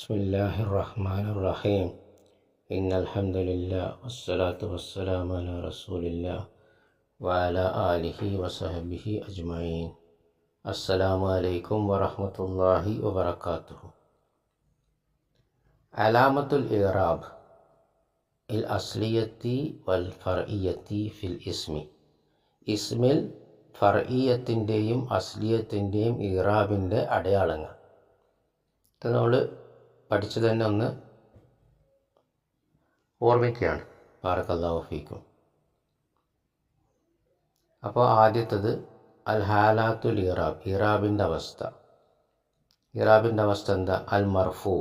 ബിസ്മില്ലാഹിർ റഹ്മാനിർ റഹീം. ഇന്നൽ ഹംദുലില്ലാഹി വസ്സലാത്തു വസ്സലാമു അലാ റസൂലില്ലാഹി വഅലാ ആലിഹി വസഹ്ബിഹി അജ്മഈൻ. അസ്സലാമു അലൈക്കും വറഹ്മത്തുള്ളാഹി വബറകാതുഹു. അലാമത്തുൽ ഇഅ്റാബ് ഇൽ അസ്ലിയത്തി വൽ ഫർഇയ്യത്തി ഫിൽ ഇസ്മി. ഇസ്മിൽ ഫർഇയ്യത്തിൻ്റെയും അസ്ലിയത്തിൻ്റെയും ഇഅ്റാബിൻ്റെ അടയാളങ്ങൾ. ഇത് നമ്മൾ പഠിച്ചു തന്നെ ഒന്ന് ഓർമ്മിക്കുകയാണ്. ബാറക്കല്ലാഹു ഫീക്കും. അപ്പോൾ ആദ്യത്തത് അൽ ഹാലാത്തുൽ ഇറാബ്, ഇറാബിൻ്റെ അവസ്ഥ. ഇറാബിൻ്റെ അവസ്ഥ എന്താ? അൽ മർഫു.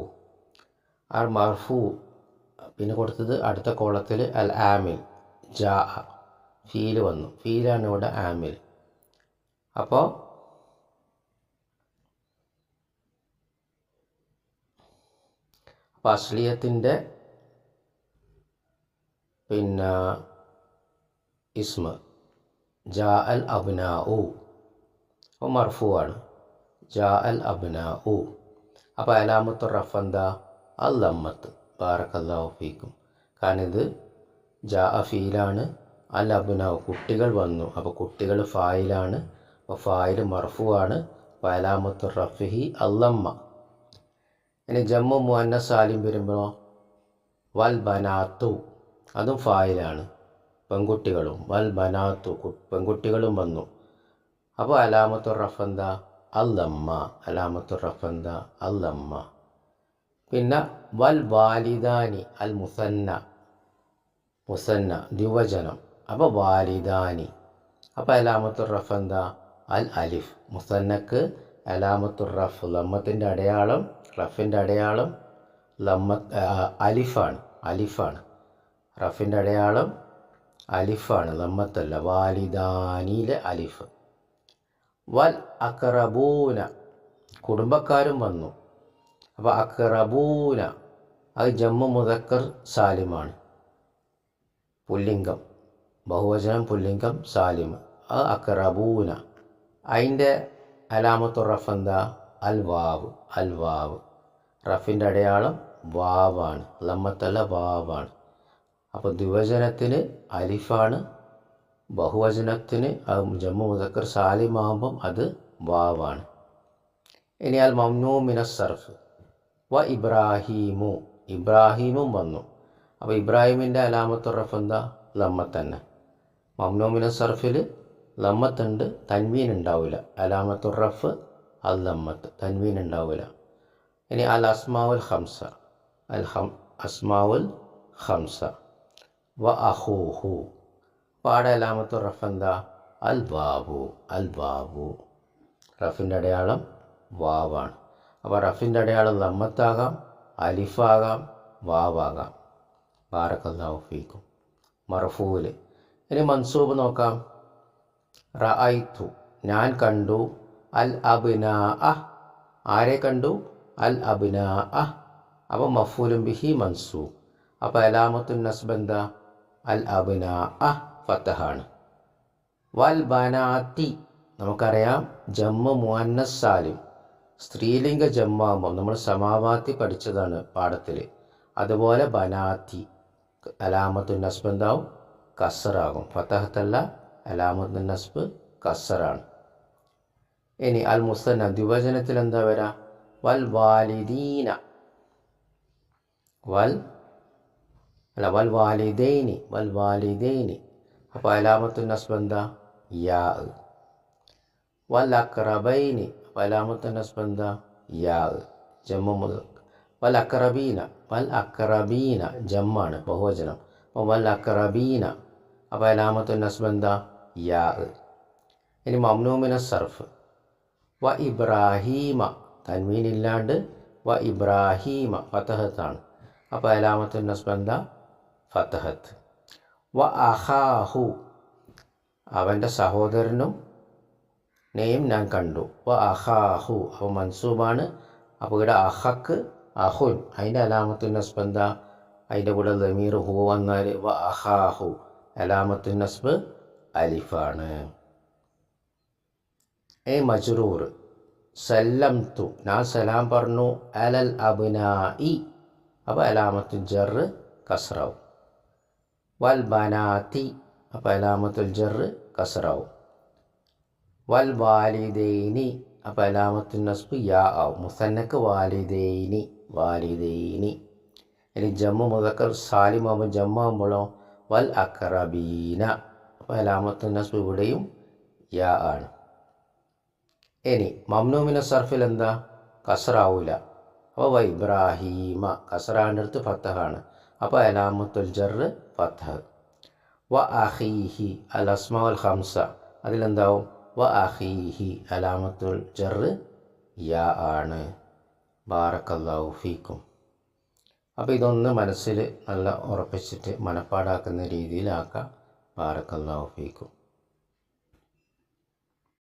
അൽ മർഫു പിന്നെ കൊടുത്തത് അടുത്ത കോളത്തിൽ അൽ ആമിൽ, ജാ, ഫീല് വന്നു. ഫീലാണ് ഇവിടെ ആമിൽ. അപ്പോൾ അസ്ലിയത്തിൻ്റെ പിന്നെ ഇസ്മ ജാ അൽ അബ്നാഉ, അപ്പോൾ മർഫു ആണ്. ജാ അൽ അബ്നാഉ. അപ്പോൾ അലാമത്തു റഫ് എന്താ? അൽ ലമ്മത്ത്. ബാറക്കല്ലാഹു ഫീക്കും. കാരണം ഇത് ജാ ഫീലാണ്, അൽ അബ്നാഉ കുട്ടികൾ വന്നു. അപ്പോൾ കുട്ടികൾ ഫായിലാണ്. അപ്പോൾ ഫായിൽ മർഫു ആണ്. അപ്പോൾ അലാമത്തു റഫിഹി അൽ ലമ്മ. ഇനി ജമ്മു മുഅന്നസ് സാലിം വരുമ്പോൾ വൽ ബനാത്തു, അതും ഫായിലാണ്, പെൺകുട്ടികളും. വൽ ബനാത്തു പെൺകുട്ടികളും വന്നു. അപ്പോൾ അലാമത്തു റഫ് എന്താ? അൽ ലമ്മ. അലാമത്തു റഫ് എന്താ? അൽ ലമ്മ. പിന്നെ വൽ വാലിദാനി അൽ മുസന്ന, മുസന്ന ദ്വിവചനം. അപ്പോൾ വാലിദാനി. അപ്പോൾ അലാമത്തു റഫ് എന്താ? അൽ അലിഫ്. മുസന്നക്ക് അലാമത്തു റഫ് ലമ്മത്തിൻ്റെ അടയാളം, റഫിൻ്റെ അടയാളം അലിഫാണ്. അലിഫാണ് റഫിൻ്റെ അടയാളം, അലിഫാണ്, ലമ്മത്തല്ല. വാലിദാനിയിലെ അലിഫ്. വൽ അഖറബൂന കുടുംബക്കാരും വന്നു. അപ്പോൾ അഖറബൂന അത് ജമ്മു മുദക്കർ സാലിമാണ്, പുല്ലിംഗം. ബഹുവചനം പുല്ലിംഗം സാലിം. അത് അഖറബൂന. അതിൻ്റെ അലാമത്തു റഫ് എന്താ? അൽ വാവ്. അൽ വാവ് റഫിൻ്റെ അടയാളം വാവാണ്, ലമ്മത്തല്ല, വാവാണ്. അപ്പോൾ ദ്വിവചനത്തിന് അലിഫാണ്, ബഹുവചനത്തിന് ജമ്മു മുദക്കർ സാലിമാകുമ്പം അത് വാവാണ്. ഇനി അൽ മംനൂ മിനസ് സർഫ് വ ഇബ്രാഹീമു, ഇബ്രാഹീമും വന്നു. അപ്പോൾ ഇബ്രാഹിമിൻ്റെ അലാമത്തു റഫ് എന്താ? ലമ്മത്തന്നെ. മംനൂ മിനസ് സർഫിൽ ലമ്മത്തുണ്ട്, തൻവീൻ ഉണ്ടാവില്ല. അലാമത്തു റഫ് അൽ ലമ്മത്ത്, തൻവീൻ ഉണ്ടാവില്ല. ഇനി അൽ അസ്മാവുൽ ഖംസ, അസ്മാവുൽ ഖംസ വ അഖൂഹു. പാടെ അലാമത്തു റഫ് എന്താ? അൽ വാവു. അൽ വാവു റഫിൻ്റെ അടയാളം വാവാണ്. അപ്പോൾ റഫിൻ്റെ അടയാളം ലമ്മത്താകാം, അലിഫാകാം, വാവാകാം. ബാറക്കല്ലാഹു ഫീക്കും. മർഫൂൽ. ഇനി മൻസൂബ് നോക്കാം. റഅയ്തു ഞാൻ കണ്ടു. അൽ അബ്നാഅ ആരെ കണ്ടു? അൽ അബ്നാഅ. അപ്പോൾ മഫ്ഊലുൻ ബിഹി മൻസൂബ്. അപ്പോൾ അലാമത്തുൻ നസ്ബ് എന്താ? അൽ അബ്നാഅ ഫതഹാണ്. വൽ ബനാത്തി നമുക്കറിയാം ജമ്മു മുഅന്നസ് സാലിം സ്ത്രീലിംഗ ജമ്മാകുമ്പോൾ നമ്മൾ സമാവാത്തി പഠിച്ചതാണ് പാഠത്തിൽ. അതുപോലെ ബനാത്തി അലാമത്തുൻ നസ്ബ് എന്താവും? കസ്റാകും. ഫതഹത്തല്ല, അലാമത്തുൻ നസ്ബ് കസ്റാണ്. ഇനി അൽ മുസന്ന ദ്വിവചനത്തിൽ എന്താ വരാ? വൽ വാലിദീന, വൽ വാലിദൈനി, വൽ വാലിദൈനി. അപ്പോൾ അലാമത്തുൻ നസ്ബ് എന്താ? യാ. വൽ അഖ്റബൈനി, അപ്പോൾ അലാമത്തുൻ നസ്ബ് എന്താ? യാ, ജമ്മു മുദക്കർ. വൽ അഖ്റബീന, വൽ അഖ്റബീന ജമ്മാണ്, ബഹുവചനം. അപ്പോൾ വൽ അഖ്റബീന. അപ്പോൾ അലാമത്തുൻ നസ്ബ് എന്താ? യാ. ഇനി മംനൂ മിനസ് സർഫ് വ ഇബ്രാഹീമ തൻവീൻ ഇല്ലാണ്ട് വ ഇബ്രാഹീമ ഫതഹത്താണ്. അപ്പോൾ അലാമത്തുൻ നസ്ബ് എന്താ? ഫതഹത്ത്. വ അഖാഹു അവൻ്റെ സഹോദരനും നെയും ഞാൻ കണ്ടു. വ അഖാഹു അപ്പോൾ മൻസൂബാണ്. അപ്പോൾ ഇവിടെ അഖക്ക് അഹുൻ, അതിൻ്റെ അലാമത്തുൻ നസ്ബ് എന്താ? അതിൻ്റെ കൂടെ ദമീർ ഹു വന്നാൽ വ അഖാഹു അലാമത്തുൻ നസ്ബ് അലിഫാണ്. മജ്റൂർ സല്ലംതു ഞാൻ സലാം പറഞ്ഞു അലൽ അബ്നാഇ അപ്പോൾ അലാമത്തുൽ ജറ് കസ്റാവും. വൽ ബനാത്തി അപ്പോൾ അലാമത്തുൽ ജറ് കസ്റാവും. വൽ വാലിദൈനി അപ്പോൾ അലാമത്തുൽ നസ്ബ് യാ ആവും. മുസന്നക്ക് വാലിദൈനി വാലിദൈനി. ഇനി ജമ്മു മുദക്കർ സാലിം ആകുമ്പോൾ ജമ്മാകുമ്പോഴോ വൽ അക്റബീന അപ്പോൾ അലാമത്തുൽ നസ്ബ് ഇവിടെയും യാ ആണ്. ഇനി മംനൂമിന സർഫിൽ എന്താ കസ്റാവൂല. അപ്പോൾ വ ഇബ്രാഹീമ കസ്റാൻ്റെ അടുത്ത് ഫത്തഹാണ്. അപ്പോൾ അലാമത്തുൽ ജറ് ഫത്തഹ്. വ അഖീഹി അൽ അസ്മാഉൽ ഖംസ അതിലെന്താവും വ അഖീഹി അലാമത്തുൽ ജറ് യാ ആണ്. ബാറക്കല്ലാഹു ഫീക്കും. അപ്പോൾ ഇതൊന്ന് മനസ്സിൽ നല്ല ഉറപ്പിച്ചിട്ട് മനപ്പാടാക്കുന്ന രീതിയിലാക്കാം. ബാറക്കല്ലാഹു ഫീക്കും.